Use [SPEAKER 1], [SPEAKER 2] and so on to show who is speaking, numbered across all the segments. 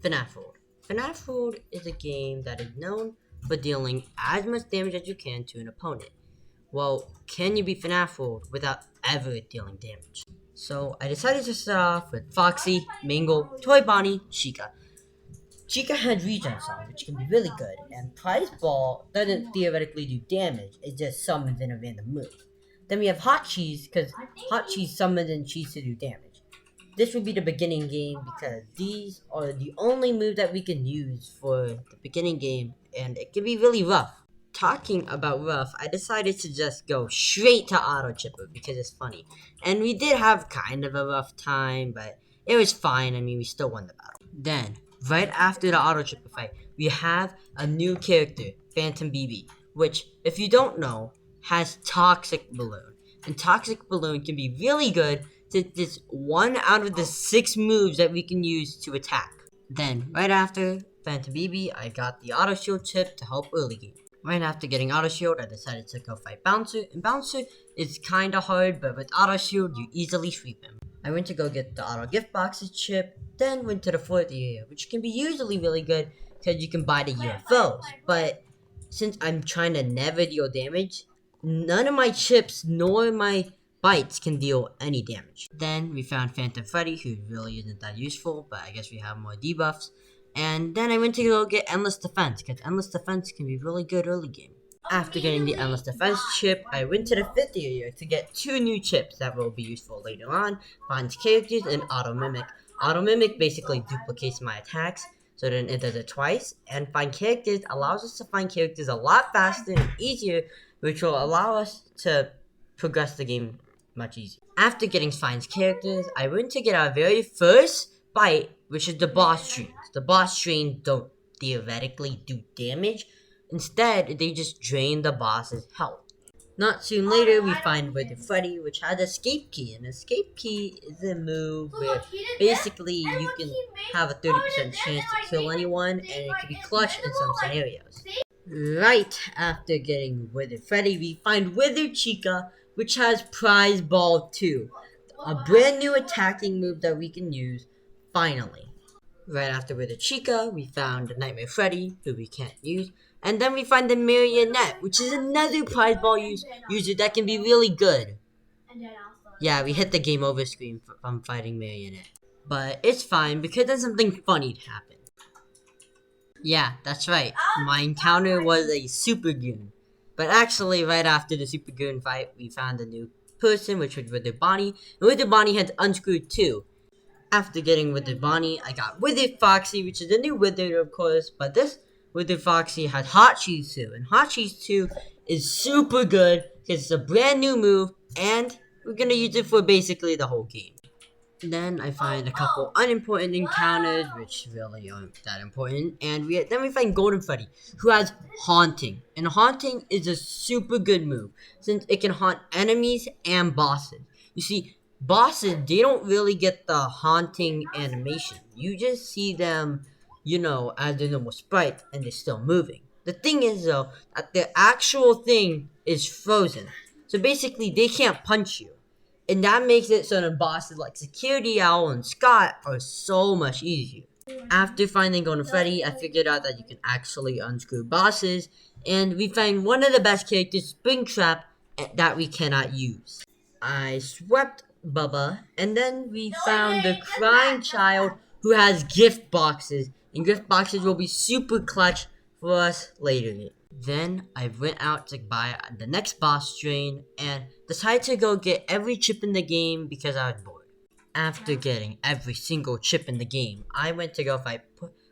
[SPEAKER 1] FNaF World. FNaF World is a game that is known for dealing as much damage as you can to an opponent. Well, can you beat FNaF World without ever dealing damage? So I decided to start off with Foxy, Mingle, Toy Bonnie, Chica. Chica had regen song, which can be really good, and Prize Ball doesn't theoretically do damage, it just summons in a random move. Then we have Hot Cheese, because Hot Cheese summons in cheese to do damage. This would be the beginning game because these are the only moves that we can use for the beginning game, and it can be really rough. Talking about rough, I decided to just go straight to Auto Chipper because it's funny. And we did have kind of a rough time, but it was fine. I mean, we still won the battle. Then, right after the Auto Chipper fight, we have a new character, Phantom BB, which, if you don't know, has Toxic Balloon. And Toxic Balloon can be really good since it's one out of the 6 moves that we can use to attack. Then, right after Phantom BB, I got the Auto Shield chip to help early game. Right after getting Auto Shield, I decided to go fight Bouncer, and Bouncer is kinda hard, but with Auto Shield, you easily sweep him. I went to go get the Auto Gift Boxes chip, then went to the 4th area, which can be usually really good, because you can buy the UFOs, but since I'm trying to never deal damage, none of my chips nor my bites can deal any damage. Then we found Phantom Freddy, who really isn't that useful, but I guess we have more debuffs. And then I went to go get Endless Defense, because Endless Defense can be really good early game. After getting the Endless Defense chip, I went to the 5th area to get 2 new chips that will be useful later on, Finds Characters and Auto Mimic. Auto Mimic basically duplicates my attacks, so then it does it twice, and Find Characters allows us to find characters a lot faster and easier, which will allow us to progress the game much easier. After getting Find Characters, I went to get our very first fight, which is the boss trains. The boss trains don't theoretically do damage, instead they just drain the boss's health. Not soon later, we find Withered Freddy, which has Escape Key. And Escape Key is a move where basically you can have a 30% chance to kill anyone, and it can be clutch in some scenarios. Right after getting Withered Freddy, we find Withered Chica, which has Prize Ball 2, a brand new attacking move that we can use, finally. Right after Withered Chica, we found Nightmare Freddy, who we can't use, and then we find the Marionette, which is another Prize Ball user that can be really good. Yeah, we hit the game over screen from fighting Marionette. But it's fine because then something funny happened. Yeah, that's right. My encounter was a Super Goon. But actually, right after the Super Goon fight, we found a new person, which was Withered Bonnie. And Withered Bonnie had unscrewed too. After getting Withered Bonnie, I got Withered Foxy, which is a new Withered, of course. But this Withered Foxy had Hot Cheese 2. And Hot Cheese 2 is super good because it's a brand new move. And we're going to use it for basically the whole game. Then I find a couple unimportant encounters, which really aren't that important. And then we find Golden Freddy, who has Haunting. And Haunting is a super good move, since it can haunt enemies and bosses. You see, bosses, they don't really get the haunting animation. You just see them, as their normal sprite, and they're still moving. The thing is, though, that the actual thing is frozen. So basically, they can't punch you. And that makes it so the bosses like Security Owl and Scott are so much easier. After finding Golden Freddy, I figured out that you can actually unscrew bosses, and we find one of the best characters, Springtrap, that we cannot use. I swept Bubba, and then we found the Crying Child, who has gift boxes, and gift boxes will be super clutch for us later. Then I went out to buy the next boss strain and decided to go get every chip in the game because I was bored. After getting every single chip in the game, I went to go fight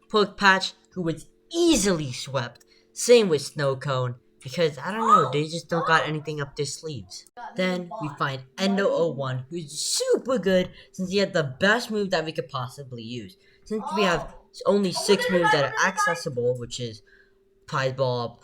[SPEAKER 1] Pork Patch, who was easily swept. Same with Snow Cone, because I don't know, they just don't got anything up their sleeves. Then we find Endo01, who's super good since he had the best move that we could possibly use. Since we have only 6 moves that are accessible, which is Prize Ball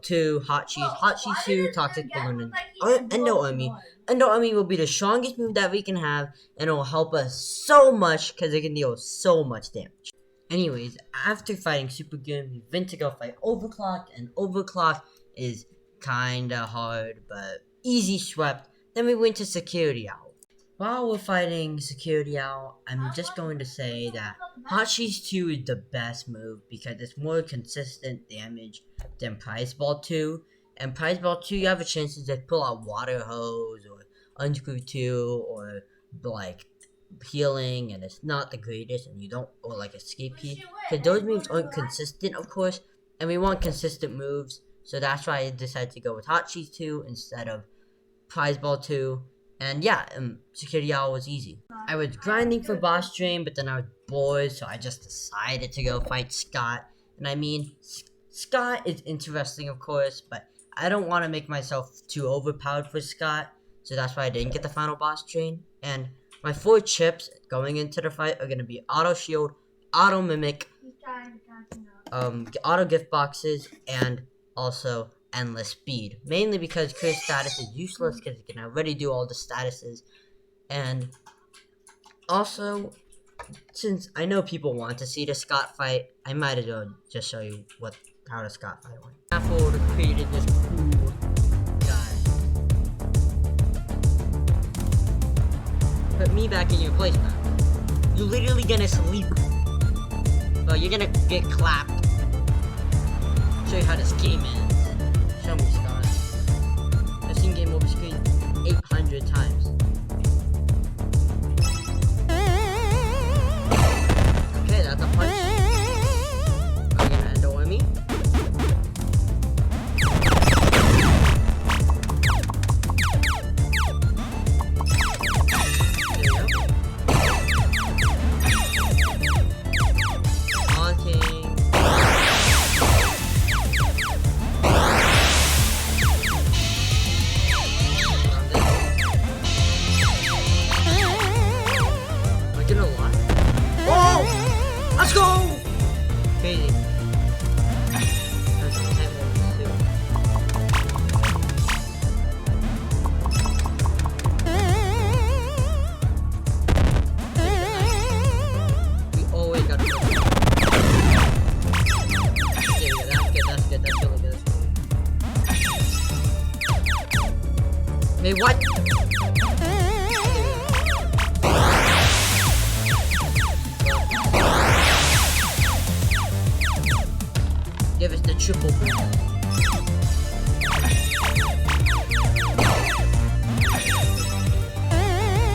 [SPEAKER 1] 2, Hot Cheese 2, Toxic Balloon, and Endo Army. Endo Army will be the strongest move that we can have, and it will help us so much because it can deal so much damage. Anyways, after fighting Super Goon, we went to go fight Overclock, and Overclock is kinda hard, but easy swept. Then we went to Security Owl. While we're fighting security out, I'm just going to say that Hot Cheese 2 is the best move because it's more consistent damage than Prize Ball 2. And Prize Ball 2, you have a chance to just pull out Water Hose or Unscrew 2 or like healing, and it's not the greatest, and you don't, or like Escape Key. Because those moves aren't consistent, of course, and we want consistent moves. So that's why I decided to go with Hot Cheese 2 instead of Prize Ball 2. And yeah, Security Owl was easy. I was grinding for Boss Drain, but then I was bored, so I just decided to go fight Scott. And I mean, Scott is interesting, of course, but I don't want to make myself too overpowered for Scott, so that's why I didn't get the final Boss Drain. And my 4 chips going into the fight are going to be Auto Shield, Auto Mimic, Auto Gift Boxes, and also Endless Speed, mainly because Chris status is useless because he can already do all the statuses. And also, since I know people want to see the Scott fight, I might as well just show you how the Scott fight went. FNaF World created this cool guy. Put me back in your place now. You're literally gonna sleep. Well, you're gonna get clapped. Show you how this game is. Show me, Scott. I've seen game over screen 800 times. Okay, that's a punch. Are you gonna annoy me? There we go. Taunting. Let's go! Crazy. We always gotta go. That's good. That's really good. Wait, what? Give us the triple boom.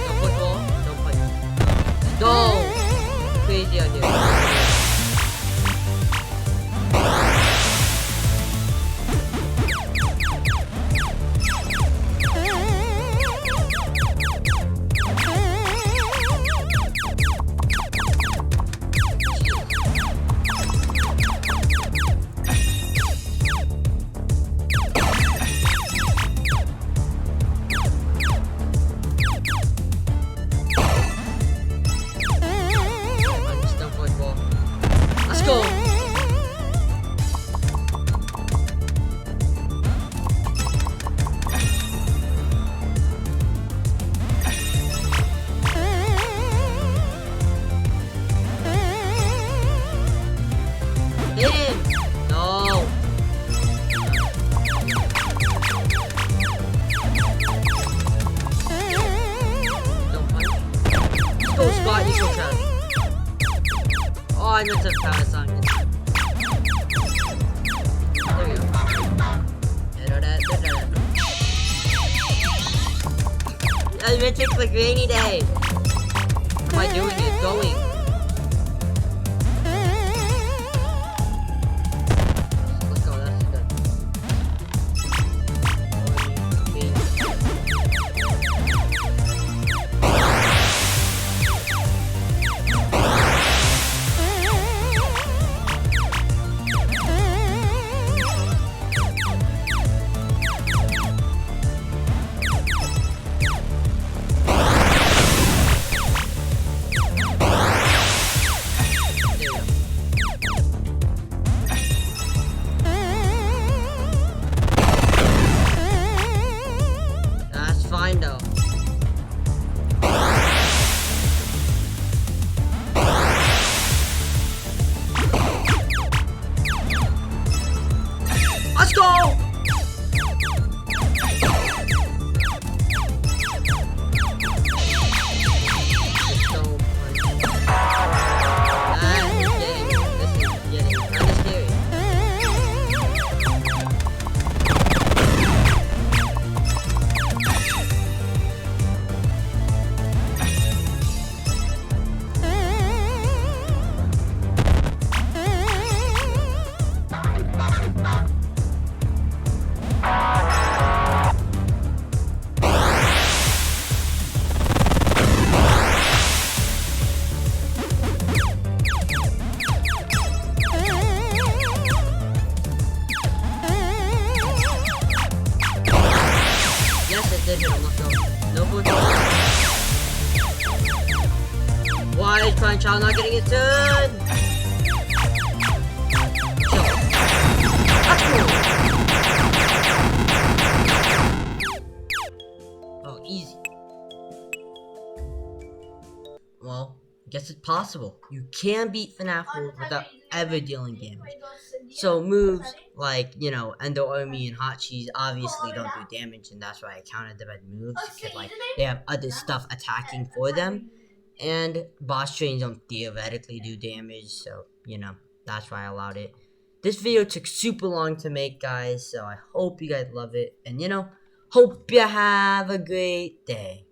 [SPEAKER 1] Don't put ball. Don't put. Go! Crazy idea. Oh, I meant to pass on it. There we go. I meant to click rainy day. What am I doing? It's going. Let's go, that's good. hit him. Let's go. No bullets. Why is Crying Child not getting his turn? Kill him. Oh, easy. Well, I guess it's possible. You can beat FNaF World without ever dealing damage. So moves like, Endo Army and Hot Cheese obviously don't do damage, and that's why I counted them as moves, because like they have other stuff attacking for them. And boss trains don't theoretically do damage, so that's why I allowed it. This video took super long to make, guys, so I hope you guys love it. And hope you have a great day.